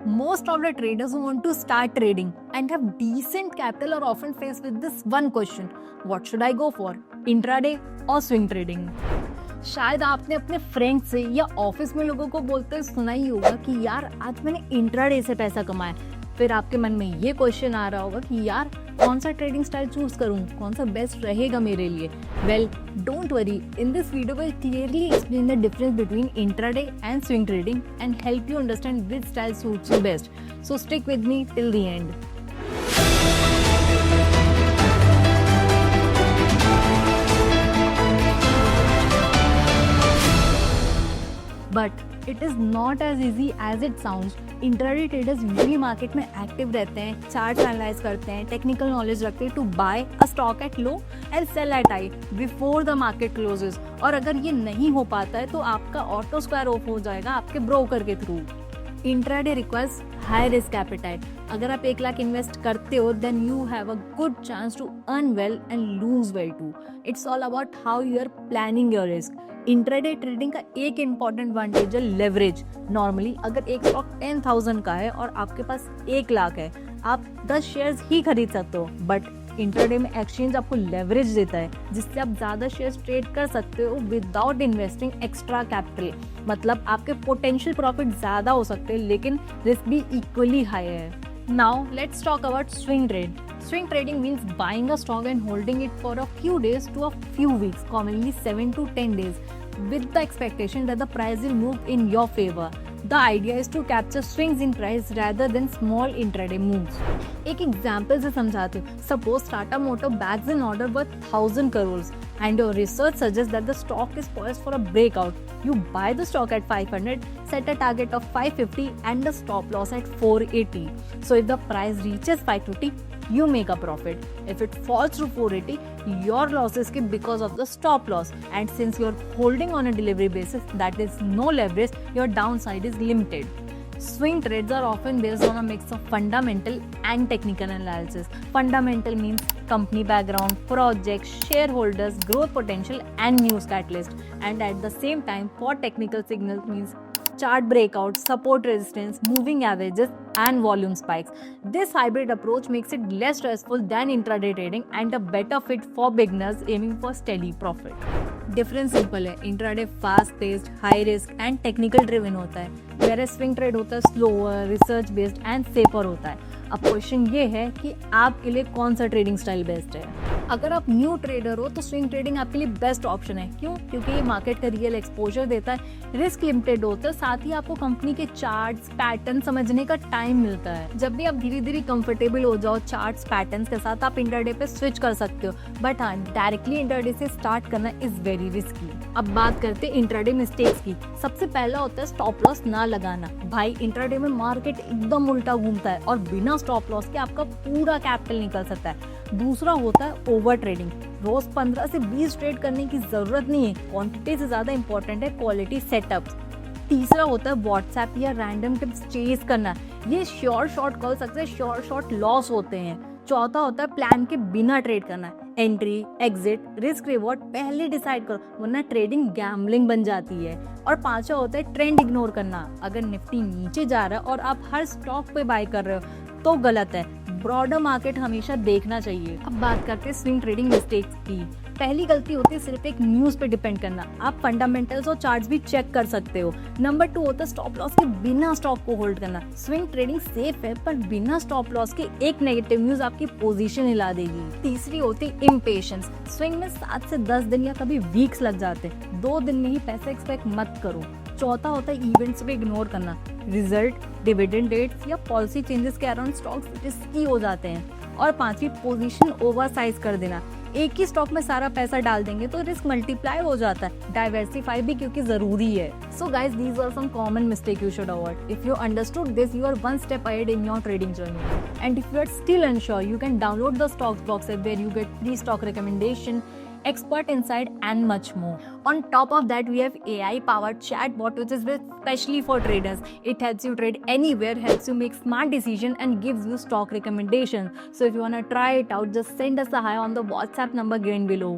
Most of the traders who want to start trading and have decent capital are often faced with this one question: what should I go for, intraday or swing trading? शायद आपने अपने friend से या office में लोगों को बोलते सुना ही होगा कि यार आज मैंने इंट्राडे से पैसा कमाया। फिर आपके मन में ये क्वेश्चन आ रहा होगा कि यार कौन सा ट्रेडिंग स्टाइल चूज करूं, कौन सा बेस्ट रहेगा मेरे लिए। Well, don't worry, in this video will clearly explain the difference between intraday and swing trading and help you understand which style suits you best. So stick with me till the end. But it is not as easy as it sounds. Intraday traders usually market में active रहते हैं, chart analyse करते हैं, technical knowledge रखते हैं to buy a stock at low and sell at high before the market closes. और अगर ये नहीं हो पाता है तो आपका ऑटो स्क्वायर ऑफ हो जाएगा आपके ब्रोकर के थ्रू। Intraday requires high risk appetite. अगर आप 1 लाख इन्वेस्ट करते हो then you have a good chance to earn well and lose well too. It's all about how you are planning your risk. Intraday trading का एक important advantage है leverage. Normally अगर एक stock 10,000 का है और आपके पास 1 लाख है, आप 10 शेयर्स ही खरीद सकते हो। बट इंट्राडे में एक्सचेंज आपको लेवरेज देता है जिससे आप ज़्यादा शेयर्स ट्रेड कर सकते हो विदाउट इन्वेस्टिंग एक्स्ट्रा कैपिटल। मतलब आपके पोटेंशियल प्रॉफिट ज़्यादा हो सकते हैं लेकिन रिस्क भी इक्वली हाई है। Now let's talk about swing trade. Swing trading means buying a stock and holding it for a few days to a few weeks, commonly 7 to 10 days, with the expectation that the price will move in your favor. The idea is to capture swings in price rather than small intraday moves. एक example से समझाते हो. Suppose Tata Motor bags an order worth 1,000 crores and your research suggests that the stock is poised for a breakout. You buy the stock at 500, set a target of 550 and a stop loss at 480. So if the price reaches 550, you make a profit. If it falls to 480, your loss is because of the stop loss. And since you're holding on a delivery basis, that is no leverage, your downside is limited. Swing trades are often based on a mix of fundamental and technical analysis. Fundamental means company background, projects, shareholders, growth potential, and news catalyst. And at the same time, for technical signals means chart breakouts, support resistance, moving averages, and volume spikes. This hybrid approach makes it less stressful than intraday trading and a better fit for beginners aiming for steady profit. Difference simple है. Intraday fast paced, high risk and technical driven होता है, where swing trade होता है slower, research based and safer होता है. अब question ये है कि आपके लिए कौन सा ट्रेडिंग स्टाइल बेस्ट है. अगर आप न्यू ट्रेडर हो तो स्विंग ट्रेडिंग आपके लिए बेस्ट ऑप्शन है. क्यों? क्योंकि ये मार्केट का रियल एक्सपोजर देता है, रिस्क लिमिटेड होता है, साथ ही आपको कंपनी के चार्ट्स पैटर्न समझने का टाइम मिलता है. जब भी आप धीरे धीरे कंफर्टेबल हो जाओ चार्ट्स पैटर्न्स के साथ, आप इंट्राडे पे स्विच कर सकते हो. बट हाँ, डायरेक्टली इंट्राडे से स्टार्ट करना इज वेरी रिस्की. अब बात करते हैं इंट्राडे मिस्टेक्स की. सबसे पहला होता है स्टॉप लॉस ना लगाना. भाई, इंट्राडे में मार्केट एकदम उल्टा घूमता है और बिना स्टॉप लॉस के आपका पूरा कैपिटल निकल सकता है. दूसरा होता है ओवर ट्रेडिंग. रोज 15 से 20 ट्रेड करने की जरूरत नहीं है, क्वांटिटी से ज्यादा इंपॉर्टेंट है क्वालिटी सेटअप्स. तीसरा होता है व्हाट्सएप या रैंडम टिप्स चेज करना. ये श्योर शॉर्ट कॉल सकते हैं, श्योर शॉर्ट लॉस होते हैं. चौथा होता है प्लान के बिना ट्रेड करना. एंट्री, एग्जिट, रिस्क रिवॉर्ड पहले डिसाइड करो वरना ट्रेडिंग गैम्बलिंग बन जाती है. और पांचवा होता है ट्रेंड इग्नोर करना. अगर निफ्टी नीचे जा रहा है और आप हर स्टॉक पे बाय कर रहे हो तो गलत है. ब्रॉडर मार्केट हमेशा देखना चाहिए. अब बात करते हैं स्विंग ट्रेडिंग मिस्टेक्स की. पहली गलती होती है सिर्फ एक न्यूज़ पे डिपेंड करना. आप फंडामेंटल्स और चार्ट्स भी चेक कर सकते हो. नंबर 2 होता है स्टॉप लॉस के बिना स्टॉक को होल्ड करना. स्विंग ट्रेडिंग सेफ है पर बिना स्टॉप लॉस के एक नेगेटिव न्यूज आपकी पोजीशन हिला देगी. तीसरी होती है इम्पेशंस. स्विंग में 7 से 10 दिन या कभी वीक्स लग जाते हैं. 2 दिन में ही पैसा एक्सपेक्ट मत करो. चौथा होता है इवेंट्स पे इग्नोर करना. रिजल्ट, डिविडेंड डेट्स या पॉलिसी चेंजेस के अराउंड स्टॉक्स रिस्की हो जाते हैं. और पांचवी, पोजीशन ओवरसाइज कर देना. एक ही स्टॉक में सारा पैसा डाल देंगे तो रिस्क मल्टीप्लाई हो जाता है. डाइवर्सिफाई भी क्योंकि जरूरी है. So guys, these are some common mistake you should avoid. If you understood this, you are one step ahead in your trading journey. And if you are still unsure, you can download the Stocksbox app where you get free stock recommendation, expert insight and much more. On top of that, we have AI powered chatbot which is built specially for traders. It helps you trade anywhere, helps you make smart decision and gives you stock recommendations. So if you want to try it out, just send us a hi on the WhatsApp number given below.